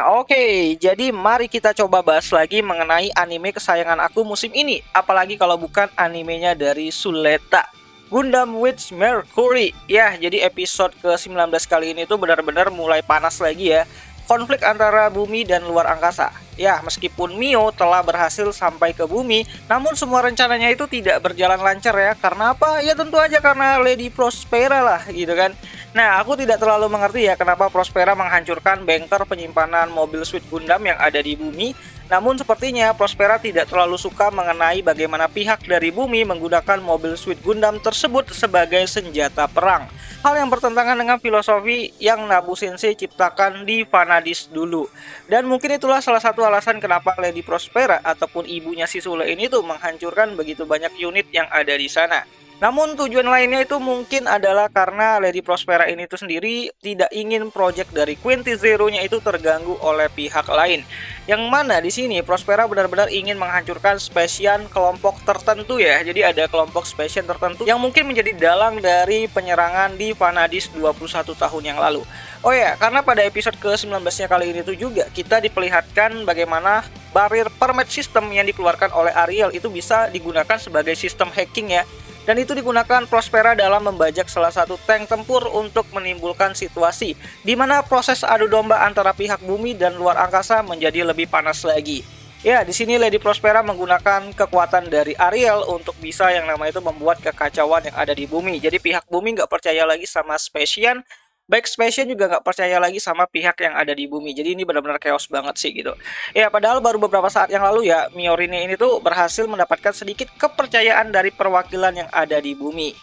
Oke, jadi mari kita coba bahas lagi mengenai anime kesayangan aku musim ini. Apalagi kalau bukan animenya dari Suleta, Gundam Witch Mercury. Ya, jadi episode ke-19 kali ini tuh benar-benar mulai panas lagi ya. Konflik antara bumi dan luar angkasa. Ya, meskipun Mio telah berhasil sampai ke bumi, namun semua rencananya itu tidak berjalan lancar ya. Karena apa? Ya tentu aja karena Lady Prospera lah gitu kan. Nah, aku tidak terlalu mengerti ya kenapa Prospera menghancurkan bengkel penyimpanan mobil Sweet Gundam yang ada di bumi. Namun sepertinya Prospera tidak terlalu suka mengenai bagaimana pihak dari bumi menggunakan mobil Sweet Gundam tersebut sebagai senjata perang. Hal yang bertentangan dengan filosofi yang Nabu Sensei ciptakan di Vanadis dulu. Dan mungkin itulah salah satu alasan kenapa Lady Prospera ataupun ibunya si Sule ini tuh menghancurkan begitu banyak unit yang ada di sana. Namun tujuan lainnya itu mungkin adalah karena Lady Prospera ini tuh sendiri tidak ingin project dari Quinty Zero-nya itu terganggu oleh pihak lain. Yang mana di sini Prospera benar-benar ingin menghancurkan spesian kelompok tertentu ya. Jadi ada kelompok spesian tertentu yang mungkin menjadi dalang dari penyerangan di Vanadis 21 tahun yang lalu. Oh ya, karena pada episode ke-19-nya kali ini tuh juga kita diperlihatkan bagaimana barrier permit system yang dikeluarkan oleh Ariel itu bisa digunakan sebagai sistem hacking ya. Dan itu digunakan Prospera dalam membajak salah satu tank tempur untuk menimbulkan situasi di mana proses adu domba antara pihak bumi dan luar angkasa menjadi lebih panas lagi. Ya, di sini Lady Prospera menggunakan kekuatan dari Ariel untuk bisa yang namanya itu membuat kekacauan yang ada di bumi. Jadi pihak bumi nggak percaya lagi sama Specian, baik Specian juga nggak percaya lagi sama pihak yang ada di bumi. Jadi ini benar-benar chaos banget sih gitu. Ya, padahal baru beberapa saat yang lalu ya, Miorine ini tuh berhasil mendapatkan sedikit kepercayaan dari perwakilan yang ada di bumi.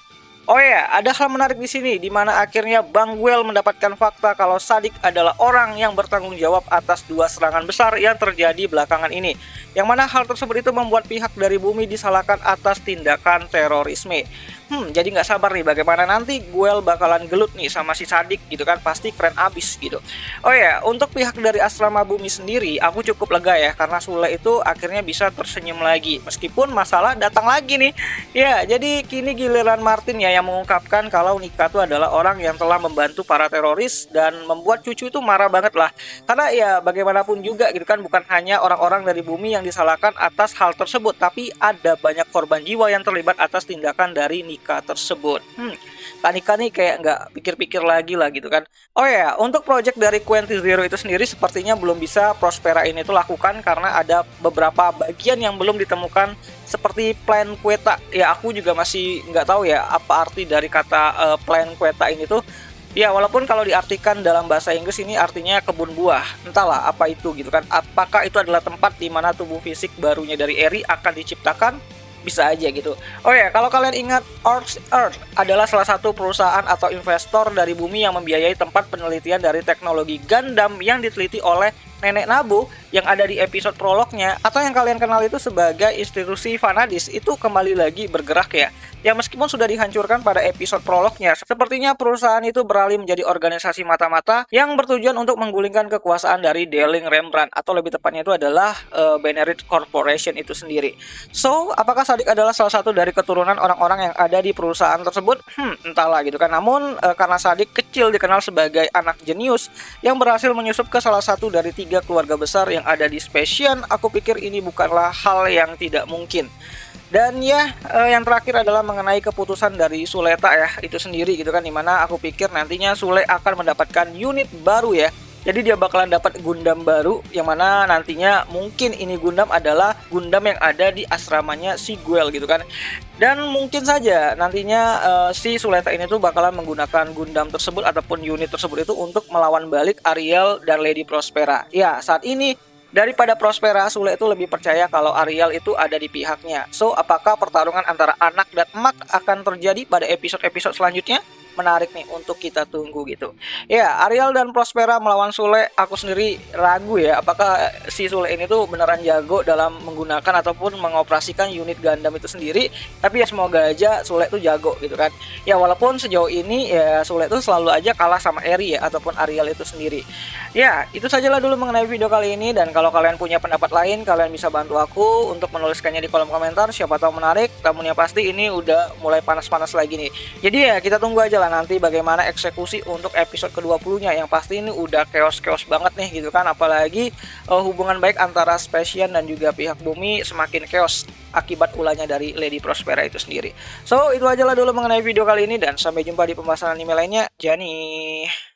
Oh ya, ada hal menarik di sini, di mana akhirnya Bang Guel mendapatkan fakta kalau Sadik adalah orang yang bertanggung jawab atas dua serangan besar yang terjadi belakangan ini. Yang mana hal tersebut itu membuat pihak dari bumi disalahkan atas tindakan terorisme. Jadi nggak sabar nih bagaimana nanti Guel bakalan gelut nih sama si Sadik gitu kan, pasti keren abis gitu. Oh ya, untuk pihak dari asrama bumi sendiri, aku cukup lega ya karena Sule itu akhirnya bisa tersenyum lagi. Meskipun masalah datang lagi nih. Ya, jadi kini giliran Martin ya yang mengungkapkan kalau Nika itu adalah orang yang telah membantu para teroris dan membuat cucu itu marah banget lah. Karena ya bagaimanapun juga gitu kan, bukan hanya orang-orang dari bumi yang disalahkan atas hal tersebut, tapi ada banyak korban jiwa yang terlibat atas tindakan dari Nika tersebut. Kak Nika nih kayak nggak pikir-pikir lagi lah gitu kan. Oh ya, untuk project dari Quinty Zero itu sendiri sepertinya belum bisa Prospera ini tuh lakukan karena ada beberapa bagian yang belum ditemukan seperti plan Queta. Ya aku juga masih nggak tahu ya apa arti dari kata plan Queta ini tuh. Ya walaupun kalau diartikan dalam bahasa Inggris ini artinya kebun buah. Entahlah apa itu gitu kan. Apakah itu adalah tempat di mana tubuh fisik barunya dari Eri akan diciptakan? Bisa aja gitu. Oh ya, kalau kalian ingat Earth adalah salah satu perusahaan atau investor dari bumi yang membiayai tempat penelitian dari teknologi Gundam yang diteliti oleh Nenek Nabu yang ada di episode prolognya, atau yang kalian kenal itu sebagai institusi Vanadis, itu kembali lagi bergerak ya. Yang meskipun sudah dihancurkan pada episode prolognya, sepertinya perusahaan itu beralih menjadi organisasi mata-mata yang bertujuan untuk menggulingkan kekuasaan dari Deling Rembrandt, atau lebih tepatnya itu adalah Benerit Corporation itu sendiri. So, apakah Sadik adalah salah satu dari keturunan orang-orang yang ada di perusahaan tersebut? Entahlah gitu kan. Namun karena Sadik kecil dikenal sebagai anak jenius yang berhasil menyusup ke salah satu dari 3 keluarga besar yang ada di Specian, aku pikir ini bukanlah hal yang tidak mungkin. Dan ya, yang terakhir adalah mengenai keputusan dari Suleta ya, itu sendiri gitu kan, dimana aku pikir nantinya Sule akan mendapatkan unit baru ya. Jadi dia bakalan dapat Gundam baru, yang mana nantinya mungkin ini Gundam adalah Gundam yang ada di asramanya si Guel gitu kan. Dan mungkin saja nantinya si Suleta ini tuh bakalan menggunakan Gundam tersebut ataupun unit tersebut itu untuk melawan balik Ariel dan Lady Prospera. Ya, saat ini daripada Prospera, Sule itu lebih percaya kalau Ariel itu ada di pihaknya. So, apakah pertarungan antara anak dan emak akan terjadi pada episode-episode selanjutnya? Menarik nih untuk kita tunggu gitu. Ya, Ariel dan Prospera melawan Sule, aku sendiri ragu ya apakah si Sule ini tuh beneran jago dalam menggunakan ataupun mengoperasikan unit Gundam itu sendiri. Tapi ya semoga aja Sule tuh jago gitu kan. Ya walaupun sejauh ini ya Sule tuh selalu aja kalah sama Eri ya ataupun Ariel itu sendiri. Ya, itu sajalah dulu mengenai video kali ini, dan kalau kalian punya pendapat lain kalian bisa bantu aku untuk menuliskannya di kolom komentar, siapa tahu menarik. Namun yang pasti ini udah mulai panas-panas lagi nih. Jadi ya kita tunggu aja lah nanti bagaimana eksekusi untuk episode ke-20-nya. Yang pasti ini udah chaos-chaos banget nih gitu kan. Apalagi hubungan baik antara Spacian dan juga pihak bumi semakin chaos akibat ulahnya dari Lady Prospera itu sendiri. So, itu aja lah dulu mengenai video kali ini, dan sampai jumpa di pembahasan anime lainnya. Jani.